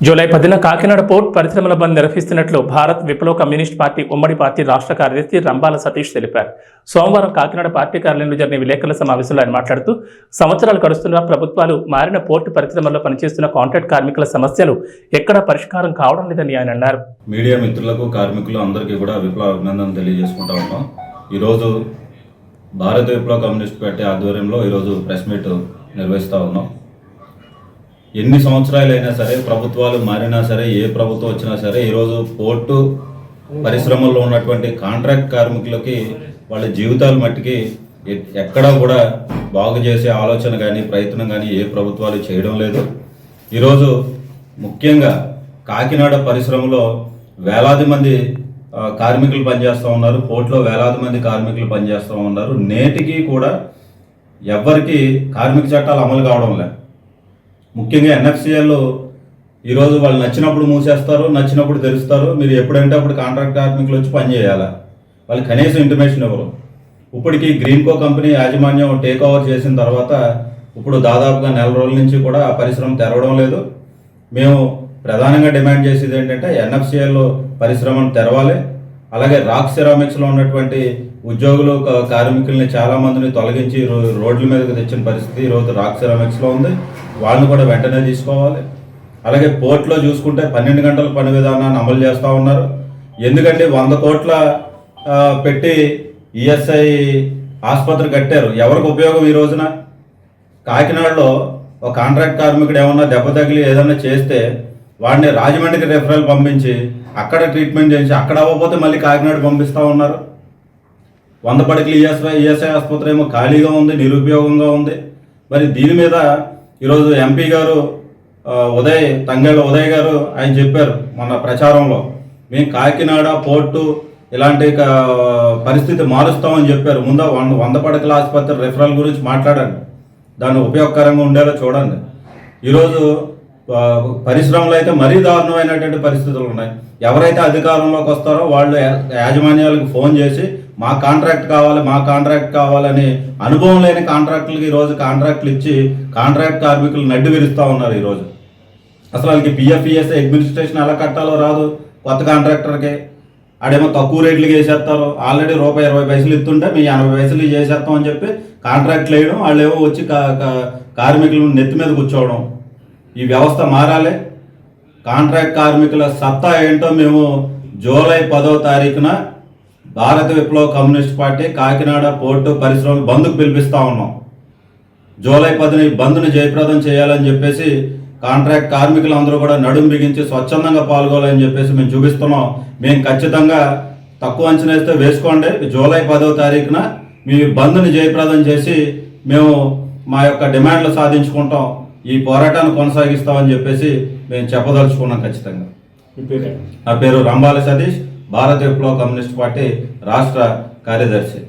July 10న Kakinada port పరిశ్రమల బంద్ నిర్వహిస్తున్నట్లు భారత్ విప్లవ కమ్యూనిస్ట్ పార్టీ ఉమ్మడి పార్టీ రాష్ట్ర కార్యదర్శి రంబాల సతీష్ తెలిపారు. సోమవారం కాకినాడ పార్టీ కార్యాలయంలో జరిగిన విలేకరుల సమావేశంలో ఆయన మాట్లాడుతూ, సంవత్సరాలు గడుస్తున్న ప్రభుత్వాలు మారిన పోర్టు పరిశ్రమల్లో పనిచేస్తున్న కాంట్రాక్ట్ కార్మికుల సమస్యలు ఎక్కడా పరిష్కారం కావడం లేదని ఆయన అన్నారు. మీడియా మిత్రులకు, కార్మికులు అందరికీ కూడా విప్లవ అభినందనలు తెలియజేసుకుంటా ఉన్నాం. ఈరోజు భారత విప్లవ కమ్యూనిస్ట్ పార్టీ ఆధ్వర్యంలో ఈరోజు ప్రెస్ మీట్ నిర్వహిస్తూ ఉన్నాం. ఎన్ని సంవత్సరాలైనా సరే, ప్రభుత్వాలు మారినా సరే, ఏ ప్రభుత్వం వచ్చినా సరే, ఈరోజు పోర్టు పరిశ్రమల్లో ఉన్నటువంటి కాంట్రాక్ట్ కార్మికులకి వాళ్ళ జీవితాల మట్టికి ఎక్కడా కూడా బాగు చేసే ఆలోచన కానీ ప్రయత్నం కానీ ఏ ప్రభుత్వాలు చేయడం లేదు. ఈరోజు ముఖ్యంగా కాకినాడ పరిశ్రమలో వేలాది మంది కార్మికులు పనిచేస్తూ ఉన్నారు. పోర్టులో వేలాది మంది కార్మికులు పనిచేస్తూ ఉన్నారు. నేటికి కూడా ఎవరికి కార్మిక చట్టాలు అమలు కావడం లేదు. ముఖ్యంగా ఎన్ఎఫ్సిఎల్ ఈరోజు వాళ్ళు నచ్చినప్పుడు మూసేస్తారు, నచ్చినప్పుడు తెరుస్తారు. మీరు ఎప్పుడంటే అప్పుడు కాంట్రాక్ట్ కార్మికులు వచ్చి పని చేయాలా? వాళ్ళు కనీసం ఇంటిమేషన్ ఇవ్వరు. ఇప్పటికీ గ్రీన్కో కంపెనీ యాజమాన్యం టేక్ ఓవర్ చేసిన తర్వాత ఇప్పుడు దాదాపుగా నెల రోజుల నుంచి కూడా ఆ పరిశ్రమ తెరవడం లేదు. మేము ప్రధానంగా డిమాండ్ చేసేది ఏంటంటే ఎన్ఎఫ్సిఎల్ పరిశ్రమను తెరవాలి. అలాగే రాక్ సిరామిక్స్లో ఉన్నటువంటి ఉద్యోగులు, కార్మికుల్ని చాలామందిని తొలగించి రోడ్ల మీదకి తెచ్చిన పరిస్థితి ఈరోజు రాక్ సిరామిక్స్లో ఉంది. వాళ్ళని కూడా వెంటనే తీసుకోవాలి. అలాగే పోర్ట్లో చూసుకుంటే 12 గంటల పని విధానాన్ని అమలు చేస్తూ ఉన్నారు. ఎందుకంటే 100 కోట్ల పెట్టి ఈఎస్ఐ ఆసుపత్రి కట్టారు. ఎవరికి ఉపయోగం? ఈ రోజున కాకినాడలో ఒక కాంట్రాక్ట్ కార్మికుడు ఏమన్నా దెబ్బ తగిలి ఏదన్నా చేస్తే వాడిని రాజమండ్రికి రెఫరల్ పంపించి అక్కడ ట్రీట్మెంట్ చేసి అక్కడ అవ్వకపోతే మళ్ళీ కాకినాడ పంపిస్తూ ఉన్నారు. 100 పడకలు ఈఎస్ఐ ఆసుపత్రి ఏమో ఖాళీగా ఉంది, నిరుపయోగంగా ఉంది. మరి దీని మీద ఈరోజు ఎంపీ గారు తంగేళ్ళ ఉదయ్ గారు ఆయన చెప్పారు మన ప్రచారంలో, మేము కాకినాడ పోర్టు ఇలాంటి పరిస్థితి మారుస్తామని చెప్పారు. ముందు 100 పడకల ఆసుపత్రి రెఫరల్ గురించి మాట్లాడండి, దాన్ని ఉపయోగకరంగా ఉండేలా చూడండి. ఈరోజు పరిశ్రమలు అయితే మరీ దారుణమైనటువంటి పరిస్థితులు ఉన్నాయి. ఎవరైతే అధికారంలోకి వస్తారో వాళ్ళు యాజమాన్యాలకు ఫోన్ చేసి మా కాంట్రాక్ట్ కావాలని అనుభవం లేని కాంట్రాక్టులకి ఈరోజు కాంట్రాక్టులు ఇచ్చి కాంట్రాక్ట్ కార్మికులు నడ్డి విరుస్తూ ఉన్నారు. ఈరోజు అసలు వాళ్ళకి పిఎఫ్ఈఎస్ఐ అడ్మినిస్ట్రేషన్ ఎలా కట్టాలో రాదు. కొత్త కాంట్రాక్టర్కి ఆడేమో తక్కువ రేట్లకి వేసేస్తారు. ఆల్రెడీ ₹20 ఇస్తుంటే మీ 80 పైసలు చేసేస్తాం అని చెప్పి కాంట్రాక్ట్లు వేయడం, వాళ్ళు ఏమో వచ్చి కార్మికులను నెత్తి మీద కూర్చోవడం. ఈ వ్యవస్థ మారాలి. కాంట్రాక్ట్ కార్మికుల సత్తా ఏంటో మేము జూలై 10వ తారీఖున భారత విప్లవ కమ్యూనిస్ట్ పార్టీ కాకినాడ పోర్టు పరిశ్రమ బంద్కు పిలిపిస్తూ ఉన్నాం. జూలై 10ని బంద్ను జయప్రదం చేయాలని చెప్పేసి కాంట్రాక్ట్ కార్మికులందరూ కూడా నడుం బిగించి స్వచ్ఛందంగా పాల్గొనాలని చెప్పేసి మేము చూపిస్తున్నాం. మేము ఖచ్చితంగా తక్కువ అంచనా వేస్తే వేసుకోండి. జూలై 10వ తారీఖున మీ బంద్ని జయప్రదం చేసి మేము మా యొక్క డిమాండ్లు సాధించుకుంటాం, ఈ పోరాటాన్ని కొనసాగిస్తామని చెప్పేసి మేము చెప్పదలుచుకున్నాం ఖచ్చితంగా. నా పేరు రంబాల సతీష్, భారత విప్లవ కమ్యూనిస్ట్ పార్టీ రాష్ట్ర కార్యదర్శి.